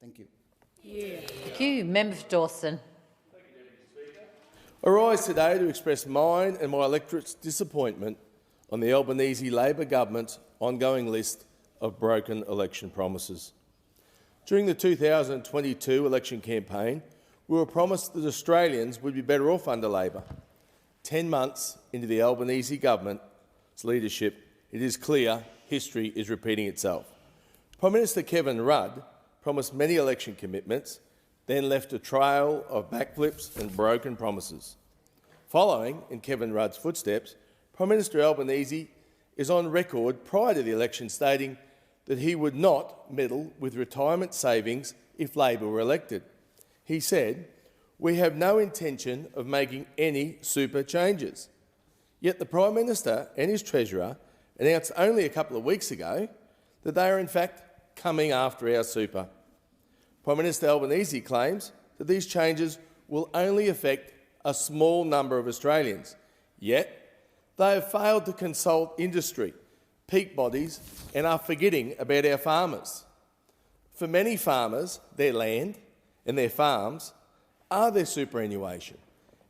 Thank you. Thank you. Member for Dawson. I rise today to express mine and my electorate's disappointment on the Albanese Labor Government's ongoing list of broken election promises. During the 2022 election campaign, we were promised that Australians would be better off under Labor. 10 months into the Albanese government's leadership, it is clear history is repeating itself. Prime Minister Kevin Rudd promised many election commitments, then left a trail of backflips and broken promises. Following in Kevin Rudd's footsteps, Prime Minister Albanese is on record prior to the election stating that he would not meddle with retirement savings if Labor were elected. He said, "We have no intention of making any super changes." Yet the Prime Minister and his Treasurer announced only a couple of weeks ago that they are in fact coming after our super. Prime Minister Albanese claims that these changes will only affect a small number of Australians, yet they have failed to consult industry, peak bodies and are forgetting about our farmers. For many farmers, their land and their farms are their superannuation,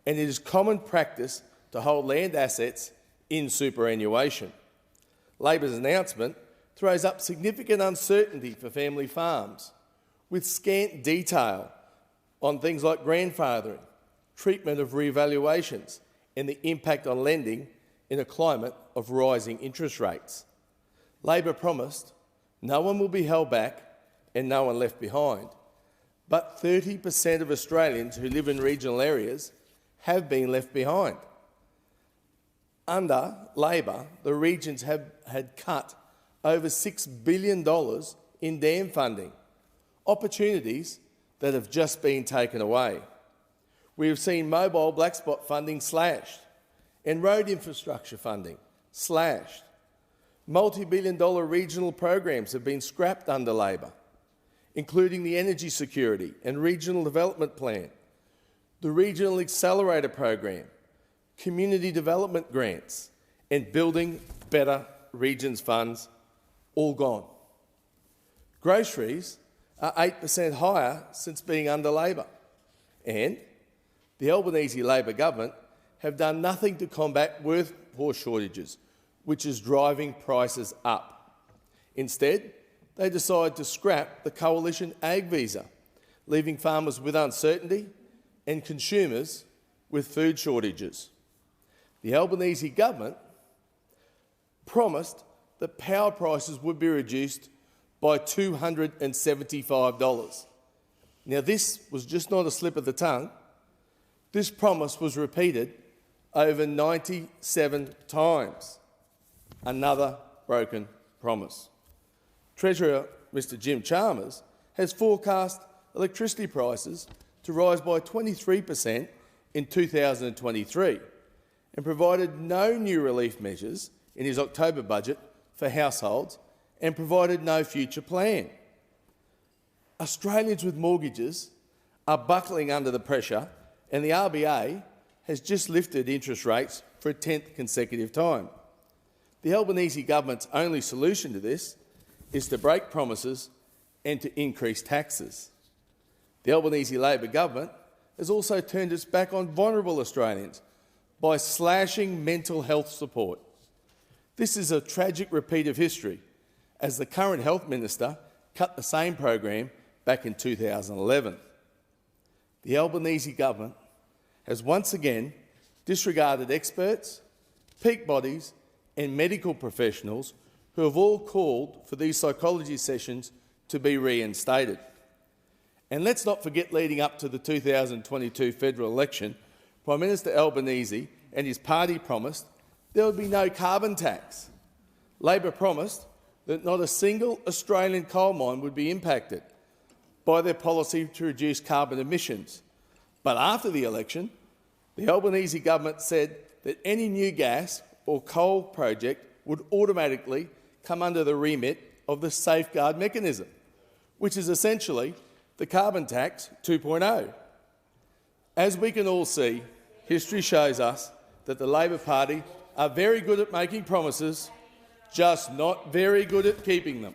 and it is common practice to hold land assets in superannuation. Labor's announcement throws up significant uncertainty for family farms, with scant detail on things like grandfathering, treatment of revaluations and the impact on lending in a climate of rising interest rates. Labor promised no one will be held back and no one left behind, but 30% of Australians who live in regional areas have been left behind. Under Labor, the regions had cut over $6 billion in dam funding, opportunities that have just been taken away. We have seen mobile black spot funding slashed and road infrastructure funding slashed. Multi-billion-dollar regional programs have been scrapped under Labor, including the Energy Security and Regional Development Plan, the Regional Accelerator Program, Community Development Grants and Building Better Regions funds, all gone. Groceries are 8% higher since being under Labor, and the Albanese Labor Government have done nothing to combat workforce shortages, which is driving prices up. Instead, they decide to scrap the coalition ag visa, leaving farmers with uncertainty and consumers with food shortages. The Albanese government promised that power prices would be reduced by $275. Now, this was just not a slip of the tongue. This promise was repeated over 97 times. Another broken promise. Treasurer Mr Jim Chalmers has forecast electricity prices to rise by 23% in 2023 and provided no new relief measures in his October budget for households and provided no future plan. Australians with mortgages are buckling under the pressure, and the RBA has just lifted interest rates for a 10th consecutive time. The Albanese government's only solution to this is to break promises and to increase taxes. The Albanese Labor Government has also turned its back on vulnerable Australians by slashing mental health support. This is a tragic repeat of history, as the current Health Minister cut the same program back in 2011. The Albanese government has once again disregarded experts, peak bodies and medical professionals who have all called for these psychology sessions to be reinstated. And let's not forget, leading up to the 2022 federal election, Prime Minister Albanese and his party promised there would be no carbon tax. Labor promised that not a single Australian coal mine would be impacted by their policy to reduce carbon emissions. But after the election, the Albanese government said that any new gas or coal project would automatically come under the remit of the safeguard mechanism, which is essentially the carbon tax 2.0. As we can all see, history shows us that the Labor Party are very good at making promises, just not very good at keeping them.